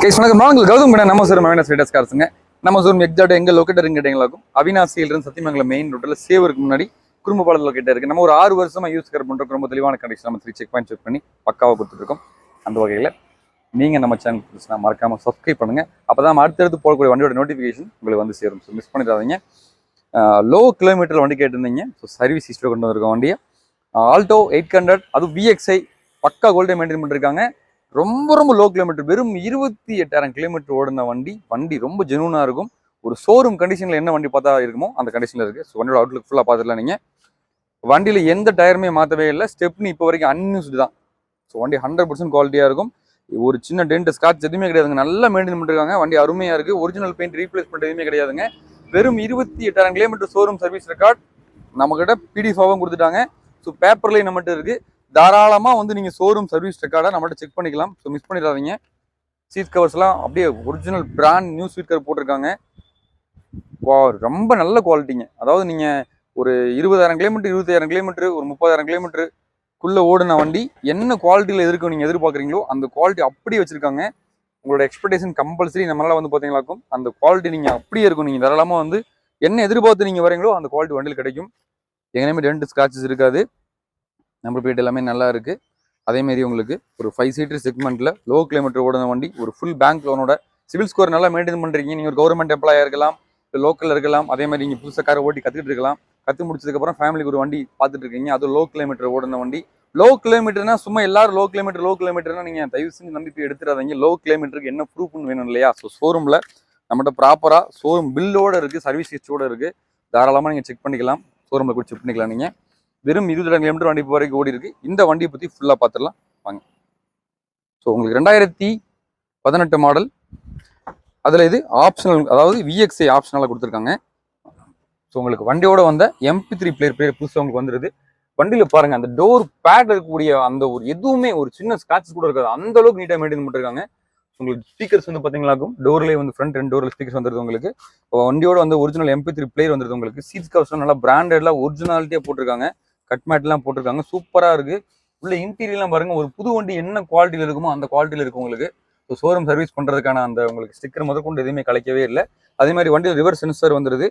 Case வணக்கம். நான் உங்களுக்கு கௌதம் கூட நம்ம சார் மைனஸ் ரேட்டர்ஸ் கார்ஸுங்க. நம்ம சார் எக்ஸாக்ட் எங்க லொக்கேட்டர் கேட்டீங்களாக்கும் அவினாசியிலிருந்து சத்தியமங்கலம் மெயின் ரோட்டில் சேவருக்கு முன்னாடி குடும்ப பாலத்தில் லொக்கேட்டர் இருக்கு. நம்ம ஒரு 6 வருஷமா யூஸ் கேர் பண்றோம். ரொம்ப தெளிவான கண்டிஷன் நம்ம 3 செக் பாயிண்ட் செக் பண்ணி பக்காவாக கொடுத்துருக்கோம். அந்த வகையில் நீங்க நம்ம சேனல் மறக்காம சப்ஸ்கிரைப் பண்ணுங்க. அப்பதான் அடுத்தடுத்து போகக்கூடிய வண்டியோட நோட்டிஃபிகேஷன் உங்களுக்கு வந்து சேரும். ஸோ மிஸ் பண்ணிடாதீங்க. லோ கிலோமீட்டர் வண்டி கேட்டிருந்தீங்க. ஸோ சர்வீஸ் ஹிஸ்டரி கொண்டு வந்திருக்கோம் வண்டியை. ஆல்டோ 800 அது VXI பக்கா கோல்டை மெயின்டைன் பண்ணிருக்காங்க. ரொம்ப ரொம்ப லோ கிலோமீட்டர், வெறும் 28,000 கிலோமீட்டர் ஓடின வண்டி ரொம்ப ஜெனூனா இருக்கும். ஒரு ஷோரூம் கண்டிஷன்ல என்ன வண்டி பார்த்தா இருக்குமோ அந்த கண்டிஷன்ல இருக்கு. ஸோ வண்டியோட அவுட்லுக் ஃபுல்லா பார்த்துக்கலாம். நீங்க வண்டியில எந்த டயருமே மாற்றவே இல்லை. ஸ்டெப்னி இப்போ வரைக்கும் அன்யூஸ்டு தான். ஸோ வண்டி 100% குவாலிட்டியா இருக்கும். ஒரு சின்ன டென்ட் ஸ்காட்ச் எதுவுமே கிடையாதுங்க. நல்லா மெயின்டைன் பண்ணிருக்காங்க. வண்டி அருமையா இருக்கு. ஒரிஜினல் பெயிண்ட் ரீப்ளேஸ்மெண்ட் எதுவுமே கிடையாதுங்க. வெறும் 28,000 கிலோமீட்டர் ஷோரூம் சர்வீஸ் ரெக்கார்ட் நம்ம கிட்ட PDF-ஆவும் கொடுத்துட்டாங்க. ஸோ பேப்பர்லேயும் நம்மகிட்ட இருக்கு. தாராளமாக வந்து நீங்கள் ஷோரூம் சர்வீஸ் ரெக்கார்டை நம்மகிட்ட செக் பண்ணிக்கலாம். ஸோ மிஸ் பண்ணிடாதீங்க. சீட் கவர்ஸ்லாம் அப்படியே original brand new seat cover போட்டிருக்காங்க. ரொம்ப நல்ல குவாலிட்டிங்க. அதாவது நீங்கள் ஒரு 20,000 கிலோமீட்டர் 25,000 கிலோமீட்டர் ஒரு 30,000 கிலோமீட்டருக்குள்ளே ஓடின வண்டி என்ன குவாலிட்டியில் இருக்கு நீங்கள் எதிர்பார்க்குறீங்களோ அந்த குவாலிட்டி அப்படியே வச்சுருக்காங்க. உங்களோட எக்ஸ்பெக்டேஷன் கம்பல்சரி நம்மளால வந்து பார்த்தீங்களாக்கும் அந்த குவாலிட்டி நீங்கள் அப்படியே இருக்கும். நீங்கள் தாராளமாக வந்து என்ன எதிர்பார்த்து நீங்கள் வரீங்களோ அந்த குவாலிட்டி வண்டியில் கிடைக்கும். எங்கேயுமே டென்ட் ஸ்கிராச்சஸ் இருக்காது. நம்பர் பிளேட் எல்லாமே நல்லா இருக்கு. அதேமாரி உங்களுக்கு ஒரு 5 சீட்டர் செக்மெண்ட்ல லோ கிலோமீட்டர் ஓடுன வண்டி, ஒரு ஃபுல் பேங்க் லோனோட சிவில் ஸ்கோர் நல்லா மெயின்டைன் பண்றீங்க. நீங்க ஒரு கவர்மெண்ட் எம்ப்ளாயா இருக்கலாம், லோக்கல்ல இருக்கலாம். அதே மாதிரி நீங்க புதுசாக காரை ஓட்டி கத்துக்கிட்டு இருக்கலாம். கத்து முடிச்சதுக்கு அப்புறம் ஃபேமிலிக்கு ஒரு வண்டி பார்த்துட்டு இருக்கீங்க. அது லோ கிலோமீட்டர் ஓடுன வண்டி. லோ கிலோமீட்டர்னா சும்மா எல்லாரும் லோ கிலோமீட்டர்னா நீங்க தயவு செஞ்சு நம்பி போய் எடுத்துடாதீங்க. லோ கிலோமீட்டருக்கு என்ன ப்ரூஃப்னு வேணும் இல்லையா? ஸோ ஷோரூம்ல நம்மகிட்ட ப்ராப்பரா ஷோரூம் பில்லோட இருக்கு, சர்வீஸ் ஹிஸ்டரியோட இருக்கு. தாராளமா நீங்க செக் பண்ணிக்கலாம். ஷோரூம்ல கூட செக் பண்ணிக்கலாம். நீங்க வெறும் 20,000 கிலோமீட்டர் வண்டி வரைக்கும் ஓடி இருக்கு. இந்த வண்டியை பத்தி ஃபுல்லா பார்த்துடலாம் வாங்க. ஸோ உங்களுக்கு 2018 மாடல். அதுல இது ஆப்ஷனல், அதாவது VXI ஆப்ஷனலா கொடுத்துருக்காங்க. ஸோ உங்களுக்கு வண்டியோட வந்த MP3 பிளேயர் புதுசாக உங்களுக்கு வந்துருது. வண்டியில பாருங்க, அந்த டோர் பேட்ல இருக்கக்கூடிய அந்த ஒரு எதுவுமே ஒரு சின்ன ஸ்கிராச்சஸ் கூட இருக்காது. அந்த அளவுக்கு நீட்டா மெயின்டைன் பண்ணிருக்காங்க. உங்களுக்கு ஸ்பீக்கர்ஸ் வந்து பாத்தீங்களாக்கும் டோர்லேயே வந்து ஃப்ரண்ட் 2 டோர்ல ஸ்பீக்கர்ஸ் வந்துருது உங்களுக்கு. வண்டியோட வந்து ஒரிஜினல் MP3 பிளேயர் வந்துருது உங்களுக்கு. சீட் கவர்ஸ் நல்லா பிராண்டட்ல ஒரிஜினாலிட்டியா போட்டிருக்காங்க. கட் மேட்லாம் போட்டிருக்காங்க. சூப்பரா இருக்கு. உள்ள இன்டீரியர்லாம் பாருங்க, ஒரு புது வண்டி என்ன குவாலிட்டியில இருக்குமோ அந்த குவாலிட்டியில இருக்கு உங்களுக்கு. ஸோ ஷோரூம் சர்வீஸ் பண்றதுக்கான அந்த உங்களுக்கு ஸ்டிக்கர் முதற்கொண்டு எதுவுமே கலைக்கவே இல்லை. அதே மாதிரி வண்டியில் ரிவர்ஸ் சென்சார் வந்துருது.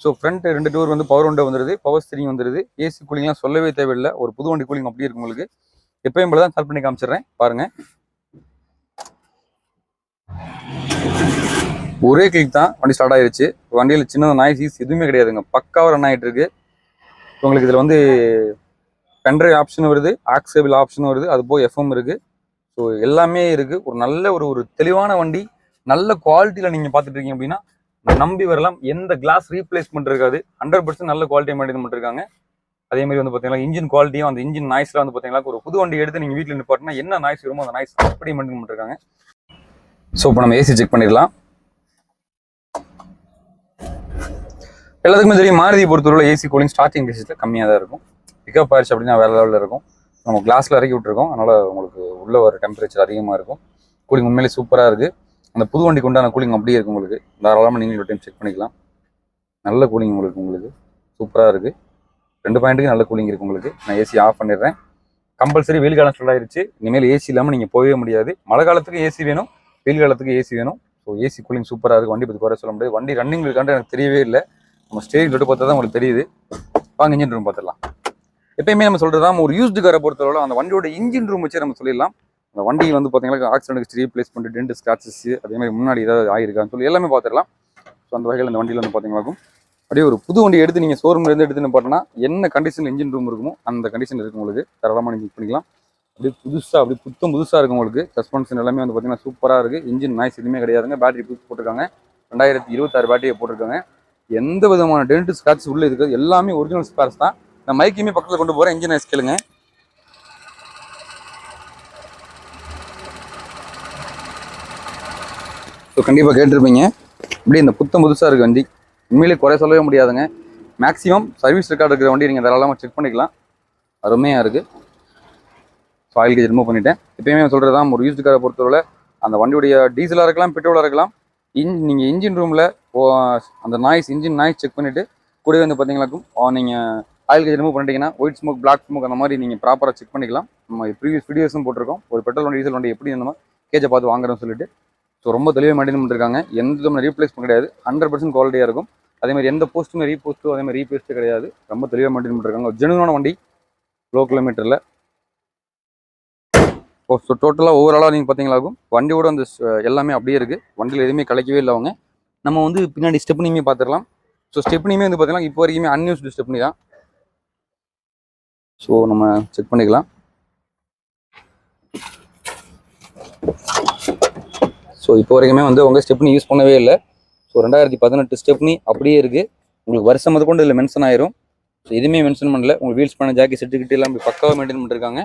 ஸோ ஃப்ரண்ட் 2 டோர் வந்து பவர் விண்டோ வந்துருது, பவர் ஸ்டீரிங் வந்துருது. AC கூலிங்லாம் சொல்லவே தேவையில்லை. ஒரு புது வண்டி கூலிங் அப்படியே இருக்கு உங்களுக்கு. எப்பயும் போல தான் ஸ்டார்ட் பண்ணி காமிச்சிடுறேன் பாருங்க. ஒரே கிளிக் தான் வண்டி ஸ்டார்ட் ஆயிருச்சு. வண்டியில் சின்ன நாய்ஸ் எதுவுமே கிடையாதுங்க. பக்காவாக ரன் ஆகிட்டு இருக்கு. உங்களுக்கு இதில் வந்து பென்ட்ரைவ் ஆப்ஷன் வருது, ஆக்சேபிள் ஆப்ஷன் வருது, அது போய் FM இருக்கு. ஸோ எல்லாமே இருக்கு. ஒரு நல்ல ஒரு தெளிவான வண்டி, நல்ல குவாலிட்டியில் நீங்கள் பார்த்துட்டு இருக்கீங்க அப்படின்னா நம்பி வரலாம். எந்த கிளாஸ் ரீப்ளேஸ்மெண்ட் இருக்காது. 100% நல்ல குவாலிட்டியை மெயின்டைன் பண்ணிருக்காங்க. அதே மாதிரி வந்து பார்த்தீங்கன்னா இன்ஜின் குவாலிட்டியும் அந்த இன்ஜின் நாய்ஸ்லாம் வந்து பார்த்தீங்கன்னா ஒரு புது வண்டி எடுத்து நீங்கள் வீட்டில் நிப்பாட்டினா என்ன நாய்ஸ் வருமோ அந்த நாய்ஸ் அப்படி மெயின்டைன் பண்ணிருக்காங்க. ஸோ இப்போ நம்ம AC செக் பண்ணிடலாம். எல்லாத்துக்குமே தெரியும், மாருதியை பொறுத்தவரை AC கூலிங் ஸ்டார்டிங் பேசிஸில் கம்மியாக தான் இருக்கும். பிக்கப் ஆயிடுச்சு அப்படின்னா வேற லெவலில் இருக்கும். நம்ம கிளாஸில் இறக்கி விட்டுருக்கோம், அதனால உங்களுக்கு உள்ள ஒரு டெம்பரேச்சர் அதிகமாக இருக்கும். கூலிங் உண்மையிலே சூப்பராக இருக்கு. அந்த புது வண்டிக்கு உண்டான கூலிங் அப்படியே இருக்கு உங்களுக்கு. தாராளமாக நீங்கள் ஒரு டைம் செக் பண்ணிக்கலாம். நல்ல கூலிங் உங்களுக்கு சூப்பராக இருக்கு. 2 பாயிண்ட்டுக்கு நல்ல கூலிங் இருக்கு உங்களுக்கு. நான் AC ஆஃப் பண்ணிடுறேன். கம்பல்சரி வெயில் காலம் ஸ்டார்ட் ஆயிருச்சு. இனிமேல் AC இல்லாமல் நீங்கள் போகவே முடியாது. மழை காலத்துக்கு AC வேணும், வெயில் காலத்துக்கு AC வேணும். ஸோ AC கூலிங் சூப்பராக இருக்கு. வண்டி பற்றி குறை சொல்ல முடியாது. வண்டி ரன்னிங் இருக்கான்னு எனக்கு தெரியவே இல்லை. நம்ம ஸ்டேரிங் தொட்டு பார்த்தா தான் உங்களுக்கு தெரியுது. வாங்க இன்ஜின் ரூம் பார்த்துடலாம். எப்பயுமே நம்ம சொல்றதா ஒரு யூஸ்டு காரை பொறுத்தவரை அந்த வண்டியோட இன்ஜின் ரூம் வச்சு நம்ம சொல்லிடலாம். அந்த வண்டி வந்து பார்த்தீங்கன்னா ஆக்சிடென்ட் ரீப்ளேஸ்மெண்ட், டென்ட் ஸ்கிராச்சஸ், அதே மாதிரி முன்னாடி ஏதாவது ஆயிருக்கான்னு சொல்லி எல்லாமே பார்த்துடலாம். ஸோ அந்த வகையில் அந்த வண்டியில் வந்து பார்த்தீங்கன்னாக்கும் அப்படியே ஒரு புது வண்டி எடுத்து நீங்கள் ஷோரூம்லேருந்து எடுத்துன்னு பார்த்தோன்னா என்ன கண்டிஷன் இன்ஜின் ரூம் இருக்குமோ அந்த கண்டிஷன் இருக்கு உங்களுக்கு. தாராளமாக நீங்கள் பண்ணிக்கலாம். அப்படியே அப்படியே புதுசாக இருக்கும் உங்களுக்கு. சஸ்பென்ஷன் எல்லாமே வந்து பார்த்தீங்கன்னா சூப்பராக இருக்குது. இன்ஜின் நாய்ஸ் எதுவுமே கிடையாதுங்க. பேட்டரி புதுசு போட்டிருக்காங்க. 2026 பேட்டரியை போட்டிருக்காங்க. எந்த விதமான டென்ட் ஸ்கிராட்ச் உள்ள இருக்குது. எல்லாமே ஒரிஜினல் ஸ்பேர்ஸ் தான். நான் மைக்கையுமே பக்கத்தில் கொண்டு போகிறேன். இன்ஜின் நாய்ஸ் கேளுங்க. ஸோ கண்டிப்பாக கேட்டிருப்பீங்க. இப்படி இந்த புதுசாக இருக்குது வண்டி. உண்மையிலே குறை சொல்லவே முடியாதுங்க. மேக்ஸிமம் சர்வீஸ் ரெக்கார்டு இருக்கிற வண்டி நீங்கள் தாராளமாக செக் பண்ணிக்கலாம். அருமையாக இருக்குது. ஸோ ஆயில் கேஜ் ரிமூவ் பண்ணிட்டேன். எப்பயுமே சொல்கிறது தான், ஒரு யூஸ்டு காரை பொறுத்தவரை அந்த வண்டியுடைய டீசலாக இருக்கலாம், பெட்ரோலாக இருக்கலாம். நீங்கள் இன்ஜின் ரூமில் அந்த நாய்ஸ், இன்ஜின் நாய்ஸ் செக் பண்ணிவிட்டு கூடவே வந்து பார்த்தீங்கன்னாக்கும் நீங்கள் ஆயில் கேஜ் ரிமூவ் பண்ணிட்டீங்கன்னா ஒயிட் ஸ்மோக், பிளாக் ஸ்மோக் அந்த மாதிரி நீங்கள் ப்ராப்பராக செக் பண்ணிக்கலாம். நம்ம ப்ரீவியஸ் வீடியோஸும் போட்டிருக்கோம். ஒரு பெட்ரோல் வண்டி, டீசல் வண்டி எப்படி நம்ம கேஜை பார்த்து வாங்குறோம்னு சொல்லிட்டு. ஸோ ரொம்ப தெளிவாக மெயின்டைன் பண்ணிருக்காங்க. எந்த விதமான ரீப்ளேஸ்மெண்ட் கிடையாது. 100% குவாலிட்டியாக இருக்கும். அதே மாதிரி எந்த போஸ்ட்டுமே ரீபோஸ்ட்டோ அதே மாதிரி ரீபேஸ்ட்டு கிடையாது. ரொம்ப தெளிவாக மெயின்டைன் பண்ணிருக்காங்க. ஒரு ஜெனுவான வண்டி லோ கிலோமீட்டரில். ஸோ டோட்டலாக ஓவராலாக நீங்கள் பார்த்தீங்களாகும் வண்டியோட அந்த எல்லாமே அப்படியே இருக்குது. வண்டியில் எதுவுமே கலைக்கவே இல்லை அவங்க. நம்ம வந்து பின்னாடி ஸ்டெப்னியுமே பார்த்துடலாம். ஸோ ஸ்டெப்னியுமே வந்து பார்த்தீங்கன்னா இப்போ வரைக்குமே அன்யூஸ்டு ஸ்டெப்னி தான். ஸோ நம்ம செக் பண்ணிக்கலாம். ஸோ இப்போ வரைக்குமே வந்து உங்கள் ஸ்டெப்னி யூஸ் பண்ணவே இல்லை. ஸோ 2018 ஸ்டெப்னி அப்படியே இருக்குது. உங்களுக்கு வருஷம் அது கொண்டு இதில் மென்ஷன் ஆயிரும். ஸோ எதுவுமே மென்ஷன் பண்ணல. உங்களுக்கு வீல்ஸ் பண்ண ஜாக்கி செட்டுக்கிட்டு எல்லாம் பக்காவாக மெயின்டைன் பண்ணிருக்காங்க.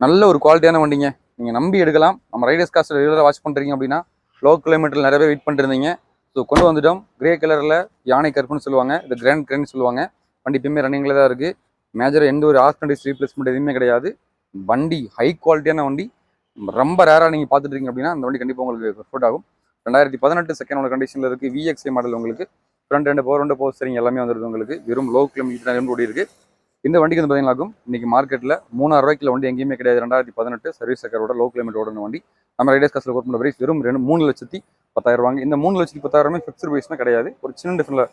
நல்ல ஒரு குவாலிட்டியான வண்டிங்க. நீங்கள் நம்பி எடுக்கலாம். நம்ம ரைடர்ஸ் காஸ்ட் ரெகுலராக வாட்ச் பண்ணுறீங்க அப்படின்னா லோ கிலோமீட்டரில் நிறைய பேர் வெயிட் பண்ணிருந்தீங்க. ஸோ கொண்டு வந்துட்டோம். கிரே கலரில் யானை கருப்புன்னு சொல்லுவாங்க. இது கிராண்ட் கிரேன்னு சொல்லுவாங்க. வண்டி எப்பயுமே ரன்னிங்கில் தான் இருக்குது. மேஜராக எந்த ஒரு ஆஸ்டன்டிஸ் ரீப்ளேஸ்மெண்ட் எதுவுமே கிடையாது. வண்டி ஹை குவாலிட்டியான வண்டி. ரொம்ப ரேராக நீங்கள் பார்த்துட்டு இருக்கீங்க அப்படின்னா அந்த வண்டி கண்டிப்பாக உங்களுக்கு எஃபோர்ட் ஆகும். 2018 செகண்டோட கண்டிஷனில் இருக்குது. VXI மாடல் உங்களுக்கு ஃப்ரண்ட் ரெண்டு பவர் ஸ்டீரிங் எல்லாமே வந்துருது. உங்களுக்கு வெறும் லோ கிலோமீட்டர் ஓடி இருக்குது. இந்த வண்டிக்கு வந்து பார்த்தீங்கன்னாக்கும் இன்றைக்கி மார்க்கெட்டில் 3000 ரூபாய்க்குள்ள வண்டி எங்கேயுமே கிடையாது. 2018 சர்வீஸ் ரெக்கார்டோட லோ கிலோமீட்டர் ஓடின வண்டி நம்ம ரைடர்ஸ் காஸ்ட்டில் கோட் பண்ண பிரைஸ் வெறும் 3,10,000 இந்த 3,10,000 ஃபிக்ஸ்டு பிரைஸ்னால் கிடையாது. ஒரு சின்ன டிஃபரெண்ட்டில்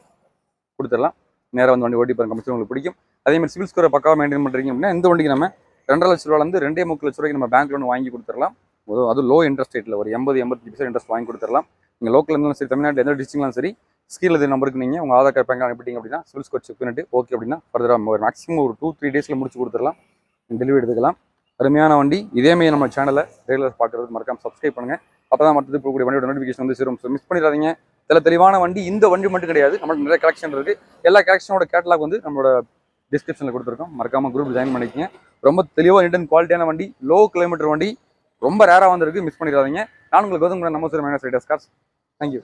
கொடுத்துடலாம். நேராக வந்து வண்டி ஓட்டி பாருங்க, கம்பல்சரி உங்களுக்கு பிடிக்கும். அதேமாதிரி சிவில் ஸ்கோரை பக்காவாக மெயின்டைன் பண்ணுறீங்க அப்படின்னா இந்த வண்டிக்கு நம்ம 2.5 லட்ச ரூபாலேருந்து 2.3 லட்ச ரூபாய்க்கு நம்ம பேங்க் லோன் வாங்கி கொடுத்துடலாம். அது லோ இன்ட்ரெஸ்ட் ரேட்டில் ஒரு 80-85% இன்ட்ரெஸ்ட் வாங்கி கொடுத்துடலாம். நீங்கள் லோக்கல் இருந்தாலும் சரி, தமிழ்நாட்டில் எந்த டிஸ்ட்ரிக்ட்லாம் சரி, ஸ்கீல் இது நம்பருக்கு நீங்கள் உங்கள் ஆதார் கார்டு பேங்க் அனுப்பிட்டீங்க அப்படின்னா சிவில் ஸ்கோர் செக் பண்ணிட்டு ஓகே அப்படின்னா ஃபர்தராக ஒரு மேக்ஸிமம் ஒரு 2-3 டேஸில் முடிச்சு கொடுத்துடலாம். டெலிவரி எடுத்துக்கலாம். அருமையான வண்டி. இதேமாதிரி நம்ம சேனலை ரெகுலர் பார்க்குறதுக்கு மறக்காம சப்ஸ்கிரைப் பண்ணுங்கள். அப்போ தான் மற்றது போகக்கூடிய வண்டியோட நோட்டிஃபிகேஷன் வந்து சேரும். ஸோ மிஸ் பண்ணிடாதீங்க. தெளிவான வண்டி. இந்த வண்டி மட்டும் கிடையாது, நம்மளுக்கு நிறைய கலெக்ஷன் இருக்குது. எல்லா கலெக்ஷனோட கேட்டலாக் வந்து நம்மளோட டிஸ்கிரிப்ஷனில் கொடுத்துருக்கோம். மறக்காம குரூப் ஜாயின் பண்ணிக்கங்க. ரொம்ப தெளிவாக நீட் குவாலிட்டியான வண்டி, லோ கிலோமீட்டர் வண்டி, ரொம்ப ரேராக வந்திருக்கு. மிஸ் பண்ணிடாதீங்க. நான் உங்களுக்கு நம்ம மைனஸ் ரைடர்ஸ் கார்ஸ். தேங்க்யூ.